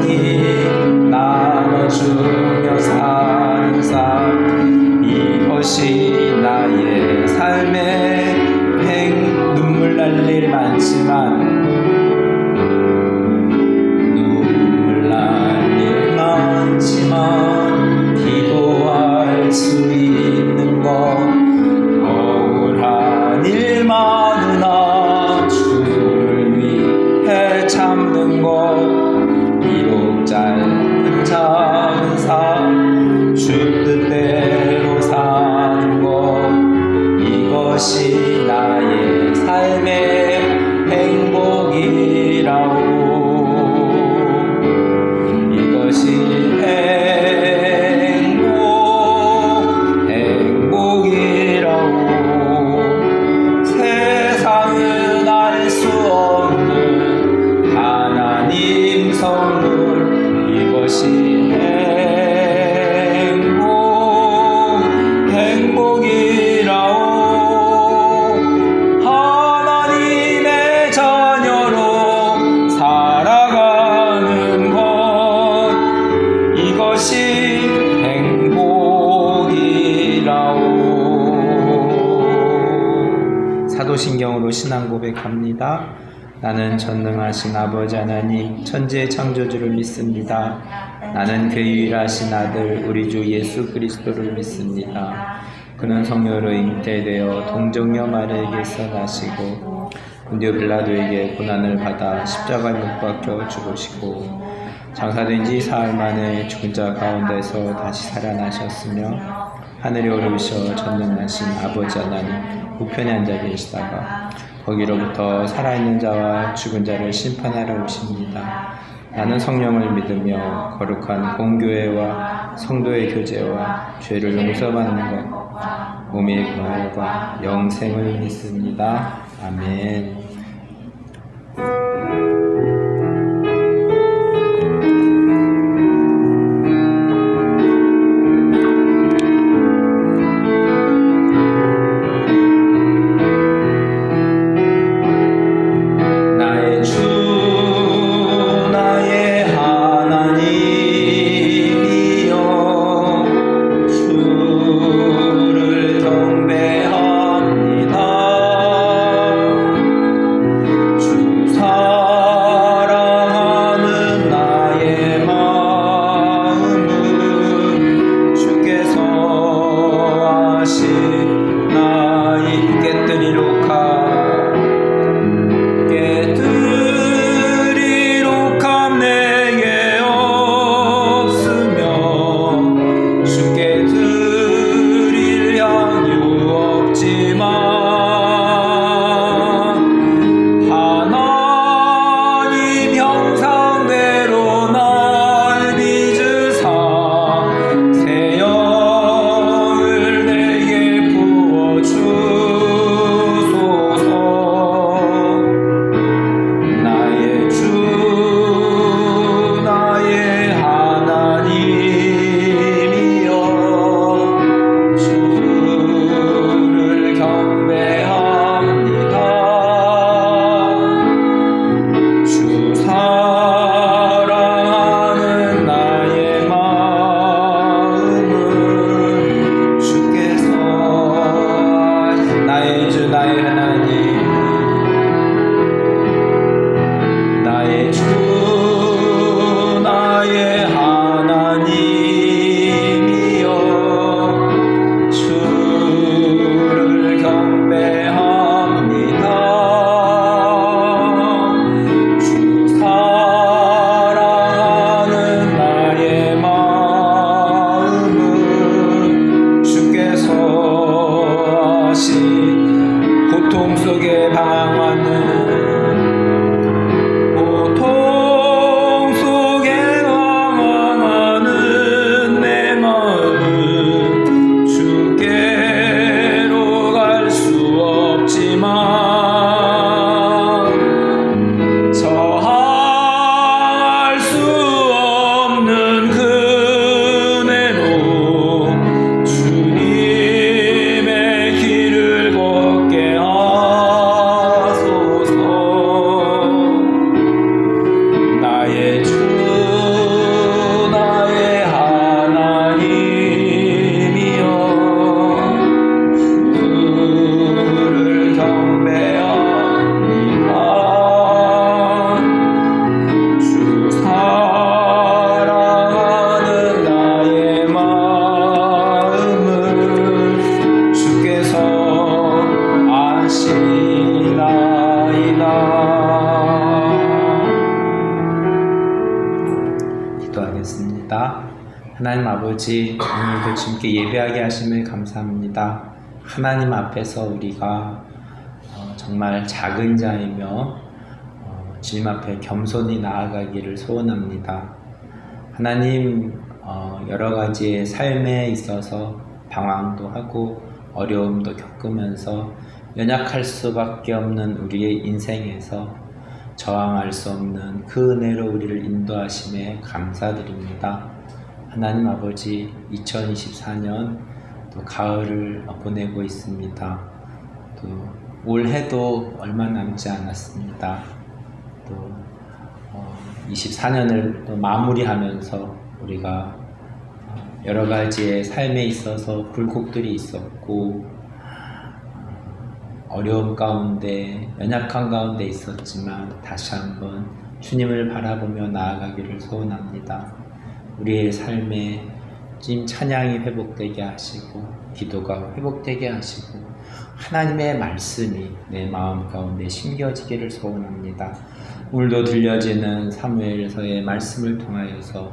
영원히 나눠주며 사는 삶, 이것이 나의 삶의 눈물 날 일 많지만 기도할 수 있는 것, 억울한 일 많으나 주를 위해 참는 것, 비록 짧은 작은 삶 주 뜻대로 사는 것, 이것이 나의 삶의 행복이라고. 이것이 행복이라고. 세상은 알 수 없는 하나님 선물, 이것이 행복이라고. 하나님의 자녀로 살아가는 것, 이것이 행복이라오. 사도신경으로 신앙 고백합니다. 나는 전능하신 아버지 하나님 천지의 창조주를 믿습니다. 나는 그 유일하신 아들 우리 주 예수 그리스도를 믿습니다. 그는 성령으로 잉태되어 동정녀 마리아에게서 나시고 본디오 빌라도에게 고난을 받아 십자가에 못 박혀 죽으시고 장사된 지 사흘 만에 죽은 자 가운데서 다시 살아나셨으며 하늘에 오르셔 전능하신 아버지 하나님 우편에 앉아 계시다가 거기로부터 살아있는 자와 죽은 자를 심판하러 오십니다. 나는 성령을 믿으며 거룩한 공교회와 성도의 교제와 죄를 용서받는 것, 몸의 부활과 영생을 믿습니다. 아멘. 기도하겠습니다. 하나님 아버지, 오늘도 주님께 예배하게 하심을 감사합니다. 하나님 앞에서 우리가 정말 작은 자이며 주님 앞에 겸손히 나아가기를 소원합니다. 하나님, 여러 가지의 삶에 있어서 방황도 하고 어려움도 겪으면서 연약할 수밖에 없는 우리의 인생에서 저항할 수 없는 그 은혜로 우리를 인도하심에 감사드립니다. 하나님 아버지, 2024년 또 가을을 보내고 있습니다. 또 올해도 얼마 남지 않았습니다. 또 24년을 또 마무리하면서 우리가 여러 가지의 삶에 있어서 굴곡들이 있었고 어려움 가운데, 연약한 가운데 있었지만 다시 한번 주님을 바라보며 나아가기를 소원합니다. 우리의 삶에 찜 찬양이 회복되게 하시고 기도가 회복되게 하시고 하나님의 말씀이 내 마음 가운데 심겨지기를 소원합니다. 오늘도 들려지는 사무엘서의 말씀을 통하여서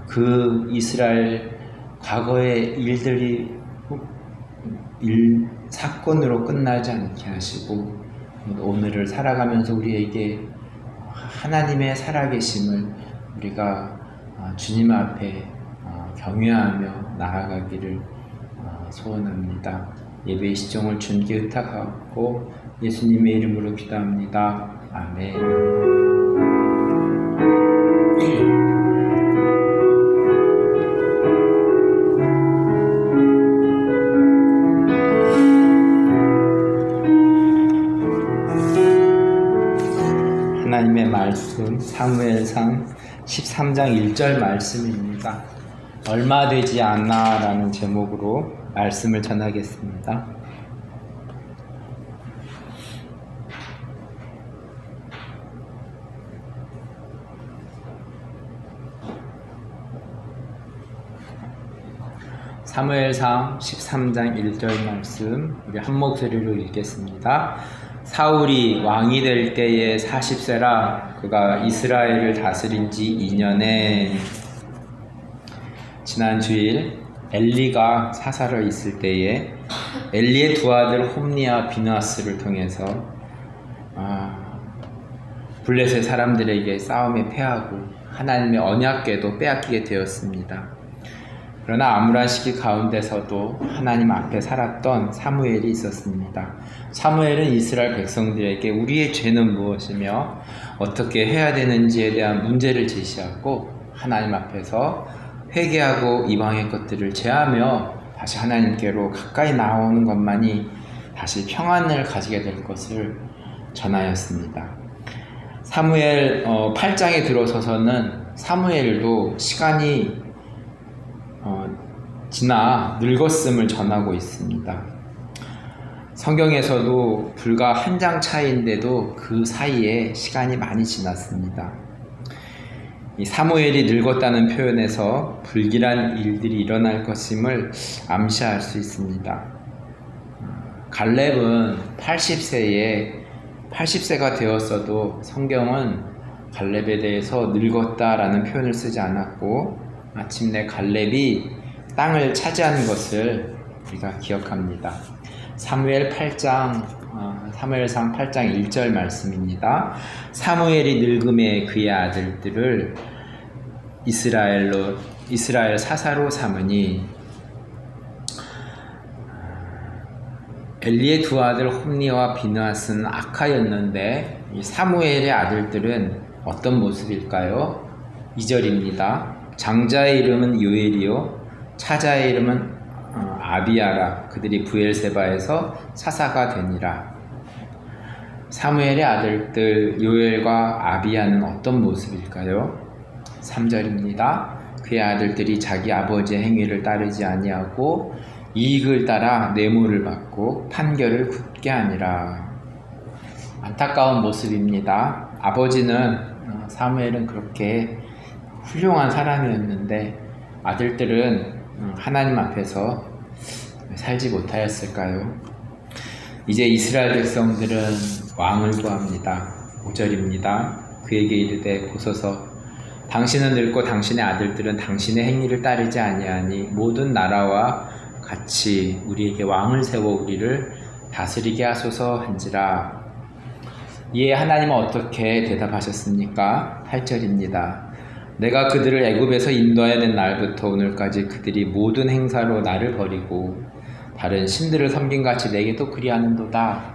그 이스라엘 과거의 일들이 사건으로 끝나지 않게 하시고 오늘을 살아가면서 우리에게 하나님의 살아계심을 우리가 주님 앞에 경외하며 나아가기를 소원합니다. 예배의 시종을 주님께 의탁하고 예수님의 이름으로 기도합니다. 아멘. 하나님의 말씀 사무엘상 13장 1절 말씀입니다. 얼마 되지 않아 라는 제목으로 말씀을 전하겠습니다. 사무엘상 13장 1절 말씀 우리 한 목소리로 읽겠습니다. 사울이 왕이 될 때에 40세라 그가 이스라엘을 다스린 지 2년에 지난 주일 엘리가 사살을 있을 때에 엘리의 두 아들 홈니와 비느하스를 통해서 블레셋 사람들에게 싸움에 패하고 하나님의 언약궤도 빼앗기게 되었습니다. 그러나 암울한 시기 가운데서도 하나님 앞에 살았던 사무엘이 있었습니다. 사무엘은 이스라엘 백성들에게 우리의 죄는 무엇이며 어떻게 해야 되는지에 대한 문제를 제시하고 하나님 앞에서 회개하고 이방의 것들을 제하며 다시 하나님께로 가까이 나오는 것만이 다시 평안을 가지게 될 것을 전하였습니다. 사무엘 8장에 들어서서는 사무엘도 시간이 지나 늙었음을 전하고 있습니다. 성경에서도 불과 한 장 차이인데도 그 사이에 시간이 많이 지났습니다. 이 사무엘이 늙었다는 표현에서 불길한 일들이 일어날 것임을 암시할 수 있습니다. 갈렙은 80세가 되었어도 성경은 갈렙에 대해서 늙었다라는 표현을 쓰지 않았고 마침내 갈렙이 땅을 차지하는 것을 우리가 기억합니다. 사무엘상 8장 1절 말씀입니다. 사무엘이 늙음에 그의 아들들을 이스라엘 사사로 삼으니 엘리의 두 아들 홈니와 비느하스는 악하였는데 이 사무엘의 아들들은 어떤 모습일까요? 2절입니다. 장자의 이름은 요엘이요 차자의 이름은 아비야라. 그들이 브엘세바에서 사사가 되니라. 사무엘의 아들들 요엘과 아비야는 어떤 모습일까요? 3절입니다. 그의 아들들이 자기 아버지의 행위를 따르지 아니하고 이익을 따라 뇌물을 받고 판결을 굳게 하니라. 안타까운 모습입니다. 아버지는 사무엘은 그렇게 훌륭한 사람이었는데 아들들은 하나님 앞에서 살지 못하였을까요? 이제 이스라엘 백성들은 왕을 구합니다. 5절입니다. 그에게 이르되 보소서 당신은 늙고 당신의 아들들은 당신의 행위를 따르지 아니하니 모든 나라와 같이 우리에게 왕을 세워 우리를 다스리게 하소서 한지라. 이에 하나님은 어떻게 대답하셨습니까? 8절입니다. 내가 그들을 애굽에서 인도하여 낸 날부터 오늘까지 그들이 모든 행사로 나를 버리고 다른 신들을 섬김같이 내게도 그리하는도다.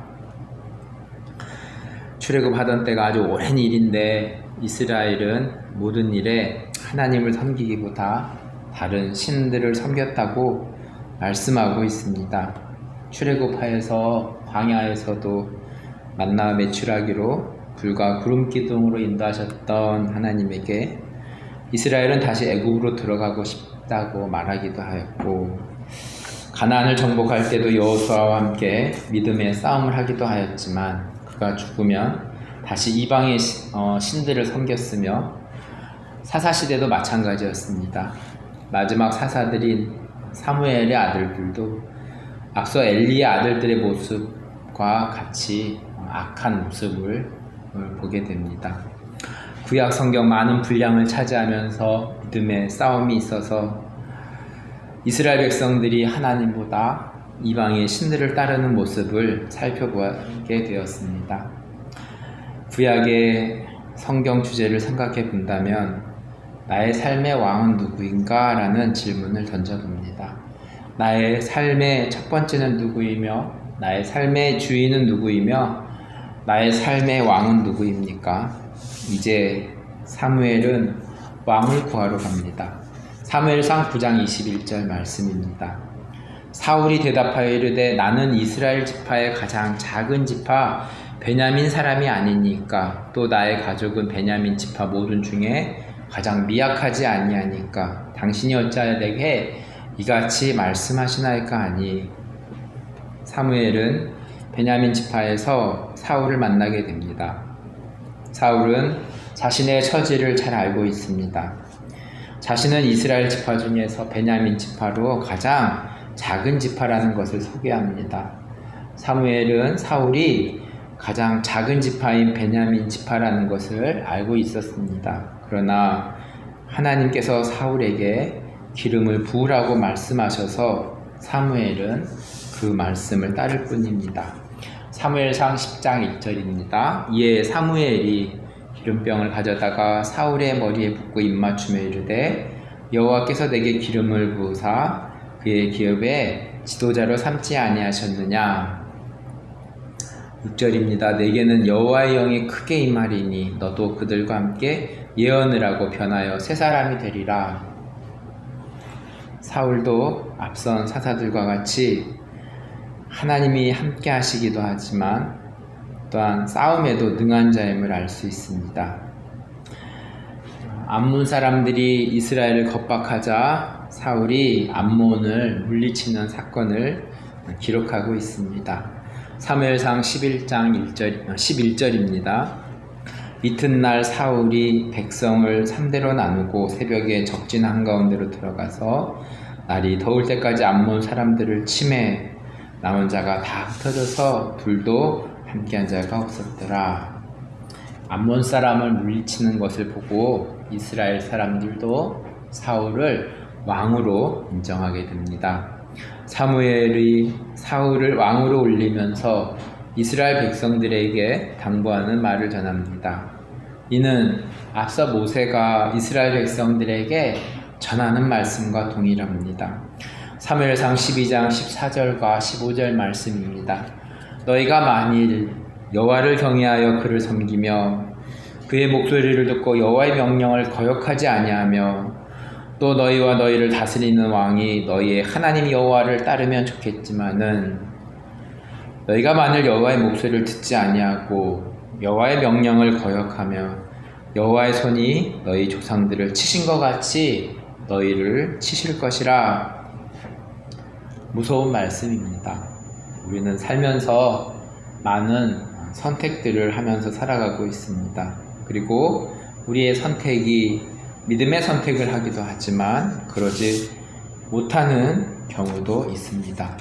출애굽하던 때가 아주 오랜 일인데 이스라엘은 모든 일에 하나님을 섬기기보다 다른 신들을 섬겼다고 말씀하고 있습니다. 출애굽하여서 광야에서도 만나 매출하기로 불과 구름 기둥으로 인도하셨던 하나님에게 이스라엘은 다시 애굽으로 들어가고 싶다고 말하기도 하였고, 가나안을 정복할 때도 여호수아와 함께 믿음의 싸움을 하기도 하였지만 그가 죽으면 다시 이방의 신들을 섬겼으며 사사시대도 마찬가지였습니다. 마지막 사사들인 사무엘의 아들들도 앞서 엘리의 아들들의 모습과 같이 악한 모습을 보게 됩니다. 구약 성경 많은 분량을 차지하면서 믿음의 싸움이 있어서 이스라엘 백성들이 하나님보다 이방의 신들을 따르는 모습을 살펴보게 되었습니다. 구약의 성경 주제를 생각해 본다면 나의 삶의 왕은 누구인가? 라는 질문을 던져봅니다. 나의 삶의 첫 번째는 누구이며 나의 삶의 주인은 누구이며 나의 삶의 왕은 누구입니까? 이제 사무엘은 왕을 구하러 갑니다. 사무엘상 9장 21절 말씀입니다. 사울이 대답하여 이르되 나는 이스라엘 지파의 가장 작은 지파 베냐민 사람이 아니니까 또 나의 가족은 베냐민 지파 모든 중에 가장 미약하지 아니하니까 당신이 어찌하여 내게 이같이 말씀하시나이까 하니. 사무엘은 베냐민 지파에서 사울을 만나게 됩니다. 사울은 자신의 처지를 잘 알고 있습니다. 자신은 이스라엘 지파 중에서 베냐민 지파로 가장 작은 지파라는 것을 소개합니다. 사무엘은 사울이 가장 작은 지파인 베냐민 지파라는 것을 알고 있었습니다. 그러나 하나님께서 사울에게 기름을 부으라고 말씀하셔서 사무엘은 그 말씀을 따를 뿐입니다. 사무엘상 10장 1절입니다. 이에 사무엘이 기름병을 가져다가 사울의 머리에 붓고 입맞춤에 이르되 여호와께서 내게 기름을 부으사 그의 기업에 지도자로 삼지 아니하셨느냐. 6절입니다. 내게는 여호와의 영이 크게 임하리니 너도 그들과 함께 예언을 하고 변하여 새 사람이 되리라. 사울도 앞선 사사들과 같이 하나님이 함께 하시기도 하지만 또한 싸움에도 능한 자임을 알 수 있습니다. 암몬 사람들이 이스라엘을 겁박하자 사울이 암몬을 물리치는 사건을 기록하고 있습니다. 사무엘상 11장 11절입니다. 이튿날 사울이 백성을 3대로 나누고 새벽에 적진 한가운데로 들어가서 날이 더울 때까지 암몬 사람들을 치매 남은 자가 다 흩어져서 둘도 함께한 자가 없었더라. 암몬 사람을 물리치는 것을 보고 이스라엘 사람들도 사울을 왕으로 인정하게 됩니다. 사무엘이 사울을 왕으로 올리면서 이스라엘 백성들에게 당부하는 말을 전합니다. 이는 앞서 모세가 이스라엘 백성들에게 전하는 말씀과 동일합니다. 사무엘상 12장 14절과 15절 말씀입니다. 너희가 만일 여호와를 경외하여 그를 섬기며 그의 목소리를 듣고 여호와의 명령을 거역하지 아니하며 또 너희와 너희를 다스리는 왕이 너희의 하나님 여호와를 따르면 좋겠지만은 너희가 만일 여호와의 목소리를 듣지 아니하고 여호와의 명령을 거역하며 여호와의 손이 너희 조상들을 치신 것 같이 너희를 치실 것이라. 무서운 말씀입니다. 우리는 살면서 많은 선택들을 하면서 살아가고 있습니다. 그리고 우리의 선택이 믿음의 선택을 하기도 하지만 그러지 못하는 경우도 있습니다.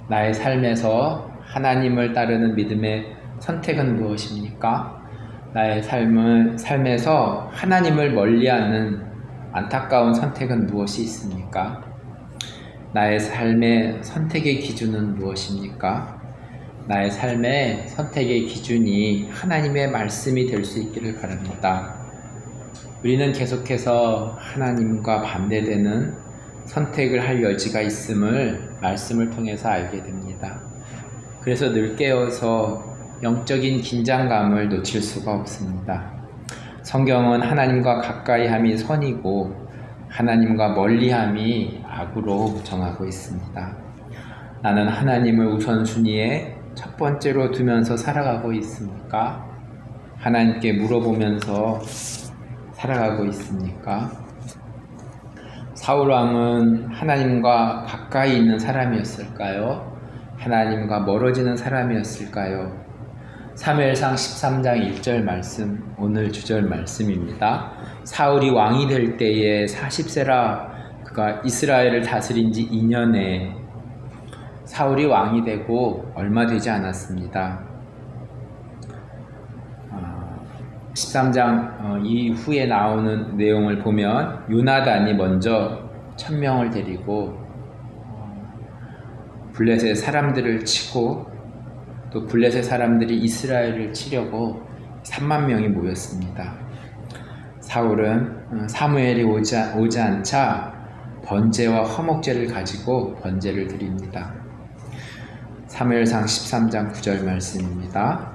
나의 삶에서 하나님을 따르는 믿음의 선택은 무엇입니까? 나의 삶에서 하나님을 멀리하는 안타까운 선택은 무엇이 있습니까? 나의 삶의 선택의 기준은 무엇입니까? 나의 삶의 선택의 기준이 하나님의 말씀이 될 수 있기를 바랍니다. 우리는 계속해서 하나님과 반대되는 선택을 할 여지가 있음을 말씀을 통해서 알게 됩니다. 그래서 늘 깨어서 영적인 긴장감을 놓칠 수가 없습니다. 성경은 하나님과 가까이함이 선이고 하나님과 멀리함이 악으로 정하고 있습니다. 나는 하나님을 우선순위에 첫 번째로 두면서 살아가고 있습니까? 하나님께 물어보면서 살아가고 있습니까? 사울 왕은 하나님과 가까이 있는 사람이었을까요? 하나님과 멀어지는 사람이었을까요? 사무엘상 13장 1절 말씀, 오늘 주절 말씀입니다. 사울이 왕이 될 때에 40세라 그가 이스라엘을 다스린 지 2년에 사울이 왕이 되고 얼마 되지 않았습니다. 13장 이후에 나오는 내용을 보면 요나단이 먼저 1000명을 데리고 블레셋 사람들을 치고 또 블레셋 사람들이 이스라엘을 치려고 3만 명이 모였습니다. 사울은 사무엘이 오지 않자 번제와 화목제를 가지고 번제를 드립니다. 사무엘상 13장 9절 말씀입니다.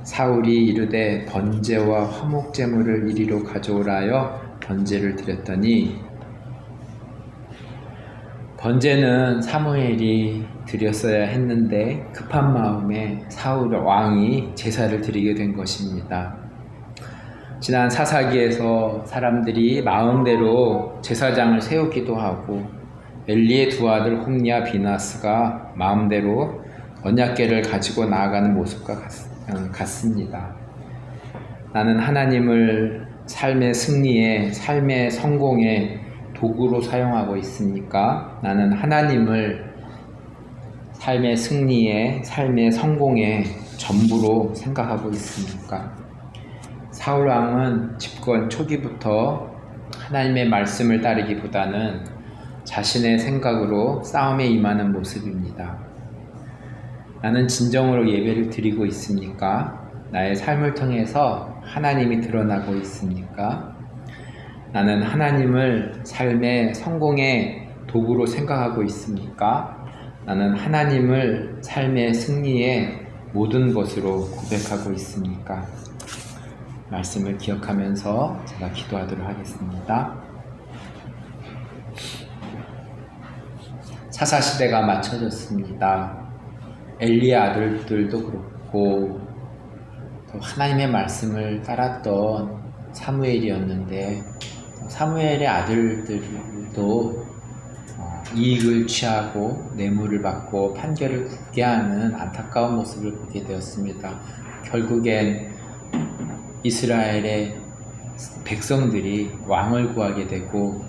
사울이 이르되 번제와 화목제물을 이리로 가져오라 하여 번제를 드렸더니, 번제는 사무엘이 드렸어야 했는데 급한 마음에 사울 왕이 제사를 드리게 된 것입니다. 지난 사사기에서 사람들이 마음대로 제사장을 세우기도 하고 엘리의 두 아들 홈리와 비나스가 마음대로 언약궤를 가지고 나아가는 모습과 같습니다. 나는 하나님을 삶의 승리에, 삶의 성공에 도구로 사용하고 있습니까? 나는 하나님을 삶의 승리에, 삶의 성공에 전부로 생각하고 있습니까? 사울 왕은 집권 초기부터 하나님의 말씀을 따르기보다는 자신의 생각으로 싸움에 임하는 모습입니다. 나는 진정으로 예배를 드리고 있습니까? 나의 삶을 통해서 하나님이 드러나고 있습니까? 나는 하나님을 삶의 성공의 도구로 생각하고 있습니까? 나는 하나님을 삶의 승리의 모든 것으로 고백하고 있습니까? 말씀을 기억하면서 제가 기도하도록 하겠습니다. 사사시대가 맞춰졌습니다. 엘리의 아들들도 그렇고 또 하나님의 말씀을 따랐던 사무엘이었는데, 사무엘의 아들들도 이익을 취하고 뇌물을 받고 판결을 굳게 하는 안타까운 모습을 보게 되었습니다. 결국엔 이스라엘의 백성들이 왕을 구하게 되고,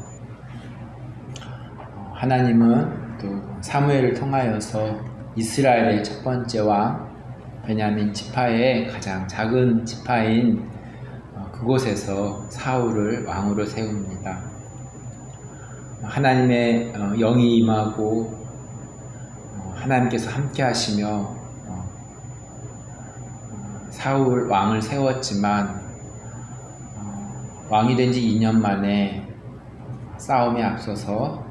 하나님은 또 사무엘을 통하여서 이스라엘의 첫 번째 왕 베냐민 지파의 가장 작은 지파인 그곳에서 사울을 왕으로 세웁니다. 하나님의 영이 임하고 하나님께서 함께 하시며 사울 왕을 세웠지만 왕이 된 지 2년 만에 싸움에 앞서서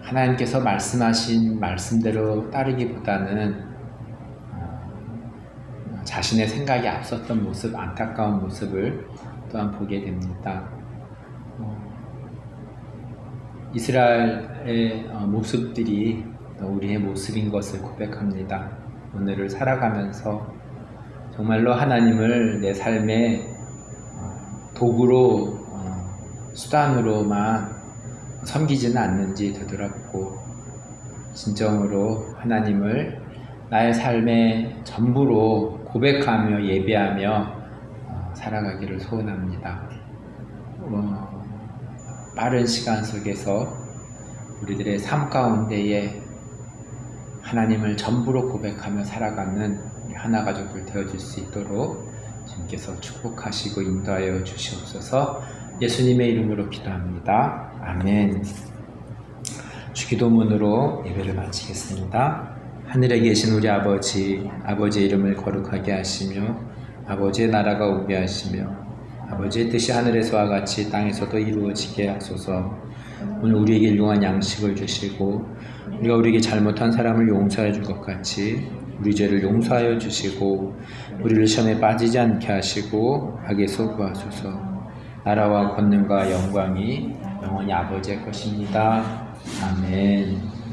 하나님께서 말씀하신 말씀대로 따르기보다는 자신의 생각이 앞섰던 모습, 안타까운 모습을 또한 보게 됩니다. 이스라엘의 모습들이 우리의 모습인 것을 고백합니다. 오늘을 살아가면서 정말로 하나님을 내 삶의 도구로, 수단으로만 섬기지는 않는지 되돌아보고 진정으로 하나님을 나의 삶의 전부로 고백하며 예배하며 살아가기를 소원합니다. 빠른 시간 속에서 우리들의 삶 가운데에 하나님을 전부로 고백하며 살아가는 하나 가족들 되어줄 수 있도록 주님께서 축복하시고 인도하여 주시옵소서. 예수님의 이름으로 기도합니다. 아멘. 주기도문으로 예배를 마치겠습니다. 하늘에 계신 우리 아버지, 아버지의 이름을 거룩하게 하시며 아버지의 나라가 오게 하시며 아버지의 뜻이 하늘에서와 같이 땅에서도 이루어지게 하소서. 오늘 우리에게 일용할 양식을 주시고 우리가 우리에게 잘못한 사람을 용서해 줄 것 같이 우리 죄를 용서하여 주시고 우리를 시험에 빠지지 않게 하시고 악에서 구하소서. 나라와 권능과 영광이 영원히 아버지의 것입니다. 아멘.